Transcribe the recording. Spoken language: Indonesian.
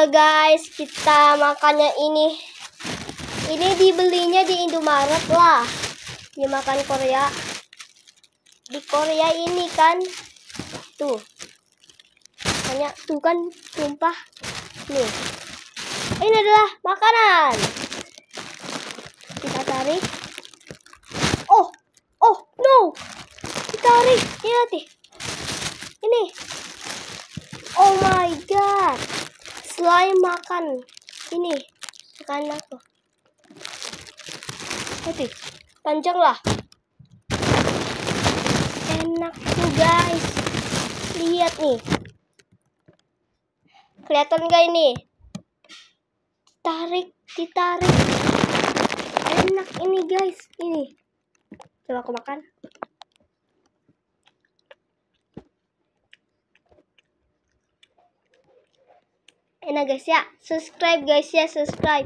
Halo guys, kita makannya ini. Ini dibelinya di Indomaret lah. Dimakan Korea. Di Korea ini kan. Tuh. Banyak tuh kan tumpah. Nih. Ini adalah makanan. Kita tarik. Oh no. Ditarik. Lihat nih. Ini. Oh my god. Slime makan. Ini. Makan aku. Hati. Panjang lah. Enak tuh guys. Lihat nih. Kelihatan gak ini? Ditarik. Enak ini guys. Ini. Coba aku makan. Enak guys ya. Subscribe guys ya, subscribe.